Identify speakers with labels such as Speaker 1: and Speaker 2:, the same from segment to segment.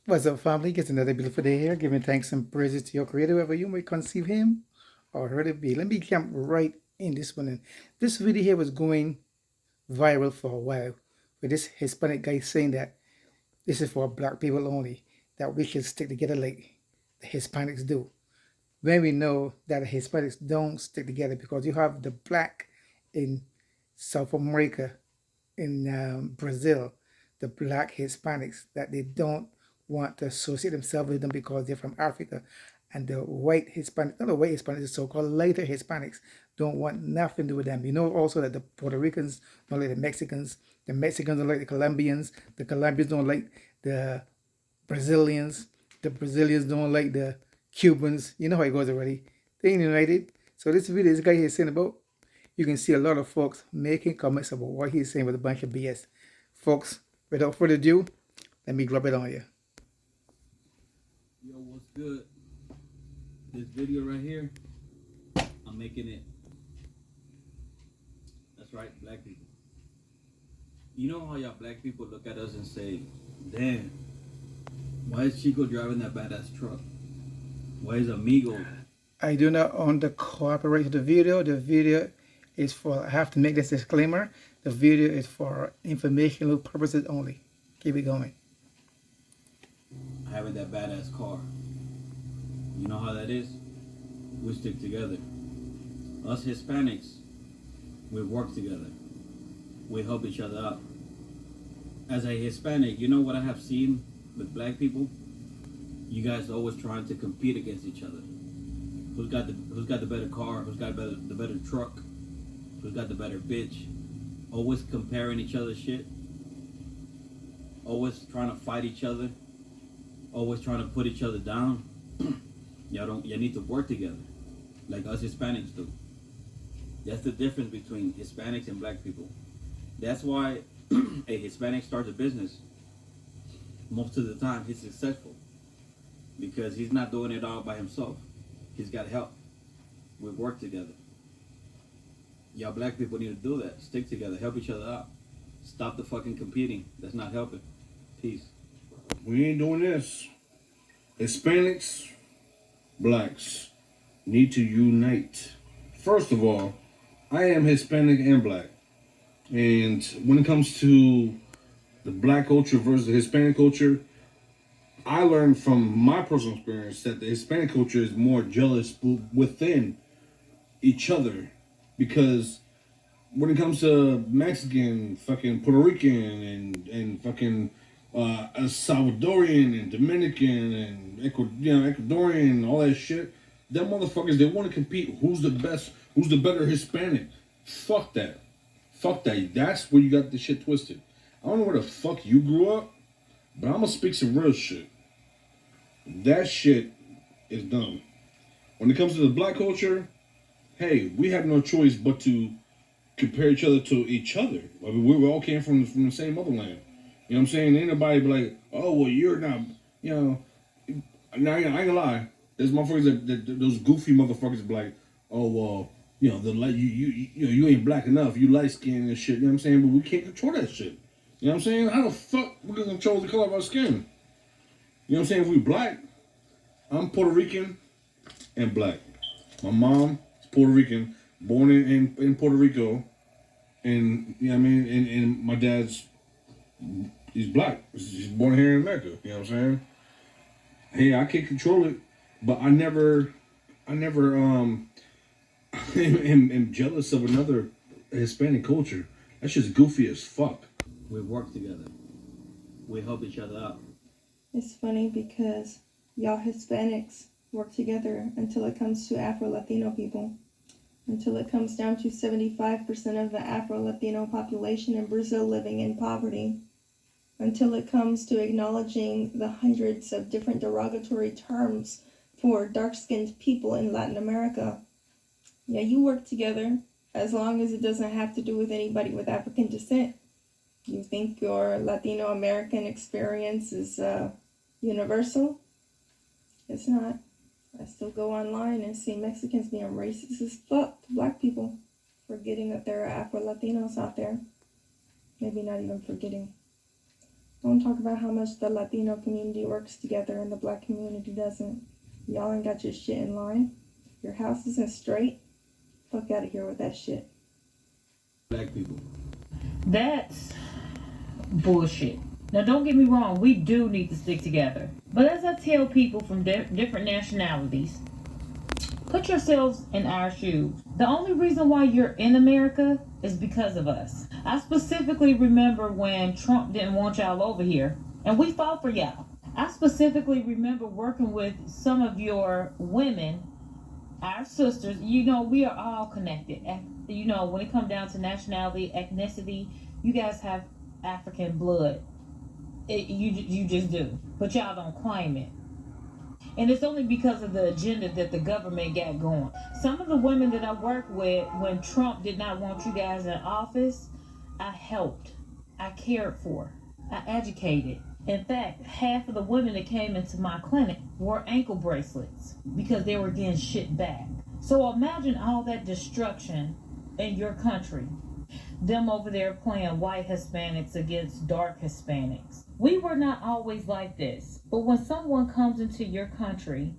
Speaker 1: What's up, family? It's another beautiful day here, giving thanks and praises to your Creator, whoever you may conceive Him or heard it be. Let me jump right in this one. This video here was going viral for a while, with this Hispanic guy saying that this is for black people only, that we should stick together like the Hispanics do. When we know that the Hispanics don't stick together because you have the black in South America, in Brazil, the black Hispanics, that they don't want to associate themselves with them because they're from Africa. And the white Hispanics, not the white Hispanics, the so-called lighter Hispanics, don't want nothing to do with them. You know also that the Puerto Ricans don't like the Mexicans don't like the Colombians don't like the Brazilians, the Brazilians don't like the Cubans. You know how it goes already. They ain't united. So this video this guy here is saying about, you can see a lot of folks making comments about what he's saying with a bunch of BS. Folks, without further ado, let me drop it on you.
Speaker 2: Yo, what's good? This video right here, I'm making it. That's right, black people. You know how y'all black people look at us and say, damn, why is Chico driving that badass truck? Why is Amigo?
Speaker 1: I do not own the copyright to the video. The video is for, I have to make this disclaimer, the video is for informational purposes only. Keep it going.
Speaker 2: Having that badass car? You know how that is? We stick together. Us Hispanics, we work together. We help each other out. As a Hispanic, you know what I have seen with black people? You guys are always trying to compete against each other. Who's got the better car? Who's got the better truck? Who's got the better bitch? Always comparing each other's shit. Always trying to fight each other. Always trying to put each other down. Y'all need to work together, like us Hispanics do. That's the difference between Hispanics and black people. That's why a Hispanic starts a business. Most of the time, he's successful because he's not doing it all by himself. He's got help. We work together. Y'all black people need to do that. Stick together. Help each other out. Stop the fucking competing. That's not helping. Peace.
Speaker 3: We ain't doing this. Hispanics, blacks need to unite. First of all, I am Hispanic and black. And when it comes to the black culture versus the Hispanic culture, I learned from my personal experience that the Hispanic culture is more jealous within each other, because when it comes to Mexican, fucking Puerto Rican, and fucking Salvadorian and Dominican and Ecuadorian, all that shit, them motherfuckers, they want to compete. Who's the best? Who's the better Hispanic? Fuck that. Fuck that. That's where you got the shit twisted. I don't know where the fuck you grew up, but I'm gonna speak some real shit. That shit is dumb. When it comes to the black culture, hey, we have no choice but to compare each other to each other. I mean, we all came from the same motherland. You know what I'm saying? Ain't nobody be like, oh, well, you're not, you know. Now, I ain't gonna lie. There's motherfuckers those goofy motherfuckers be like, oh, well, you know, you ain't black enough. You light skinned and shit. You know what I'm saying? But we can't control that shit. You know what I'm saying? How the fuck we gonna control the color of our skin? You know what I'm saying? If we black, I'm Puerto Rican and black. My mom is Puerto Rican, born in Puerto Rico, and you know what I mean. And my dad's, he's black. He's born here in America. You know what I'm saying? Hey, I can't control it, but I never am jealous of another Hispanic culture. That's just goofy as fuck.
Speaker 2: We work together. We help each other out.
Speaker 4: It's funny because y'all Hispanics work together until it comes to Afro-Latino people. Until it comes down to 75% of the Afro-Latino population in Brazil living in poverty. Until it comes to acknowledging the hundreds of different derogatory terms for dark-skinned people in Latin America. Yeah, you work together as long as it doesn't have to do with anybody with African descent. You think your Latino American experience is universal? It's not. I still go online and see Mexicans being racist as fuck to black people, forgetting that there are Afro-Latinos out there. Maybe not even forgetting. Don't talk about how much the Latino community works together and the black community doesn't. Y'all ain't got your shit in line. Your house isn't straight. Fuck out of here with that shit.
Speaker 2: Black people.
Speaker 5: That's bullshit. Now, don't get me wrong, we do need to stick together. But as I tell people from different nationalities, put yourselves in our shoes. The only reason why you're in America is because of us. I specifically remember when Trump didn't want y'all over here, and we fought for y'all. I specifically remember working with some of your women, our sisters. You know, we are all connected. You know, when it comes down to nationality, ethnicity, you guys have African blood. You just do, but y'all don't claim it. And it's only because of the agenda that the government got going. Some of the women that I worked with when Trump did not want you guys in office, I helped, I cared for, I educated. In fact, half of the women that came into my clinic wore ankle bracelets because they were getting shit back. So imagine all that destruction in your country. Them over there playing white Hispanics against dark Hispanics. We were not always like this. But when someone comes into your country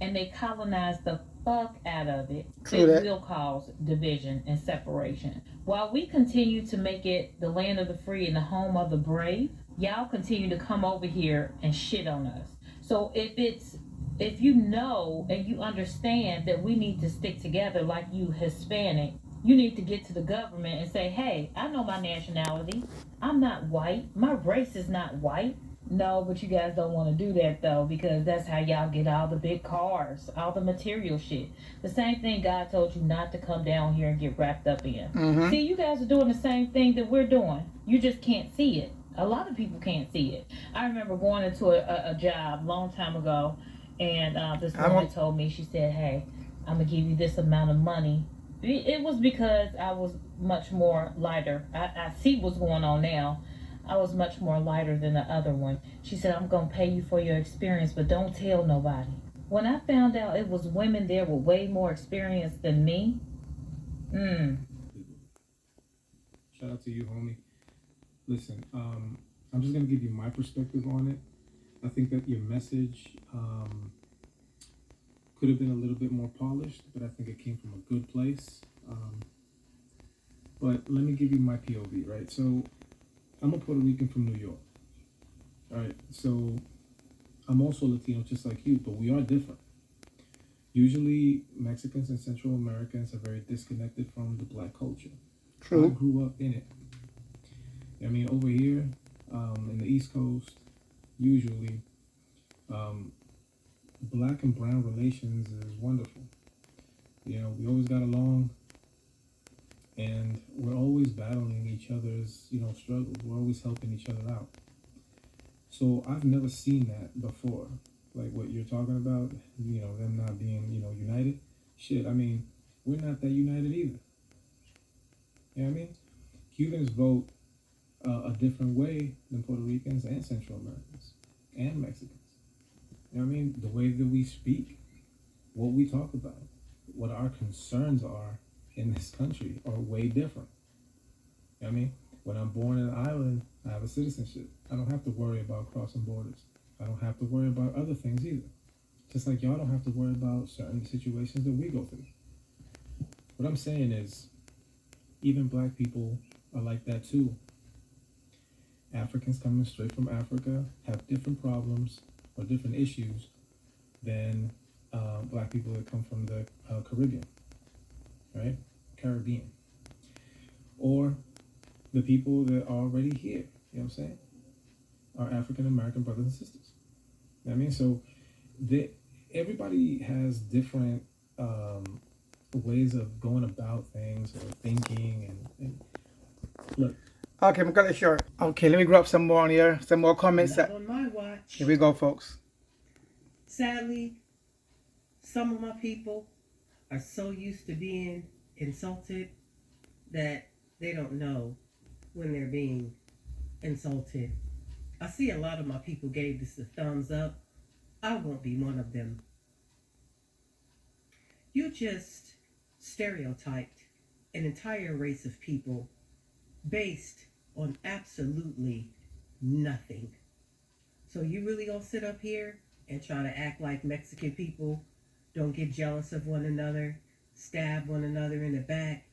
Speaker 5: and they colonize the fuck out of it,
Speaker 1: True
Speaker 5: it
Speaker 1: that.
Speaker 5: will cause division and separation. While we continue to make it the land of the free and the home of the brave, y'all continue to come over here and shit on us. So if you know and you understand that we need to stick together like you Hispanic, you need to get to the government and say, hey, I know my nationality. I'm not white. My race is not white. No, but you guys don't want to do that though, because that's how y'all get all the big cars, all the material shit. The same thing God told you not to come down here and get wrapped up in.
Speaker 1: Mm-hmm.
Speaker 5: See, you guys are doing the same thing that we're doing. You just can't see it. A lot of people can't see it. I remember going into a job a long time ago, and this woman told me, she said, hey, I'm going to give you this amount of money. It was because I was much more lighter. I see what's going on now. I was much more lighter than the other one. She said, I'm going to pay you for your experience, but don't tell nobody. When I found out it was women there with way more experience than me,
Speaker 6: Shout out to you, homie. Listen, I'm just gonna give you my perspective on it. I think that your message could have been a little bit more polished, but I think it came from a good place. But let me give you my POV, right? So I'm a Puerto Rican from New York, right? So I'm also Latino, just like you, but we are different. Usually, Mexicans and Central Americans are very disconnected from the black culture. I
Speaker 1: True.
Speaker 6: grew up in it. I mean, over here in the East Coast, usually black and brown relations is wonderful. You know, we always got along, and we're always battling each other's, struggles. We're always helping each other out. So I've never seen that before, like what you're talking about. Them not being, united. Shit, I mean, we're not that united either. You know what I mean? Cubans vote a different way than Puerto Ricans and Central Americans and Mexicans. You know what I mean? The way that we speak, what we talk about, what our concerns are in this country are way different. You know what I mean? When I'm born in an island, I have a citizenship. I don't have to worry about crossing borders. I don't have to worry about other things either. Just like y'all don't have to worry about certain situations that we go through. What I'm saying is, even black people are like that too. Africans coming straight from Africa have different problems or different issues than black people that come from the Caribbean, right? Caribbean. Or the people that are already here, you know what I'm saying? Our African American brothers and sisters. You know what I mean? So everybody has different ways of going about things or thinking and look.
Speaker 1: Okay, I'm gonna short. Okay, let me grab some more on here. Some more comments.
Speaker 7: Not on my watch.
Speaker 1: Here we go, folks.
Speaker 7: Sadly, some of my people are so used to being insulted that they don't know when they're being insulted. I see a lot of my people gave this a thumbs up. I won't be one of them. You just stereotyped an entire race of people based on absolutely nothing. So you really gonna sit up here and try to act like Mexican people don't get jealous of one another, stab one another in the back,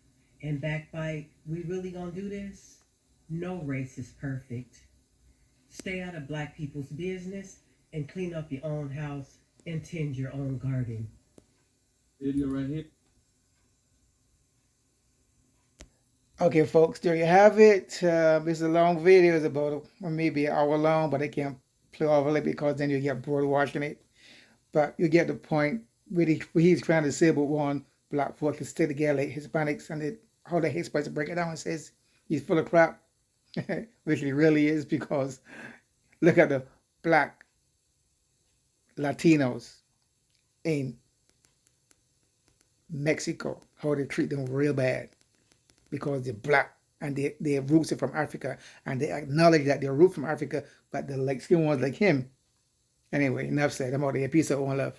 Speaker 7: and backbite? We really gonna do this? No race is perfect. Stay out of black people's business and clean up your own house and tend your own garden.
Speaker 2: Video right here.
Speaker 1: Okay, folks, there you have it. This is a long video. It's about maybe an hour long, but I can't play all of it because then you get bored watching it. But you get the point. Really, what he's trying to say about one black folk can stay together like Hispanics, and how the Hispanics break it down and says he's full of crap, which he really is, because look at the black Latinos in Mexico, how they treat them real bad because they're black and their roots are from Africa, and they acknowledge that they're roots from Africa, but the light skinned ones like him. Anyway, enough said. I'm out of here. Peace out, one love.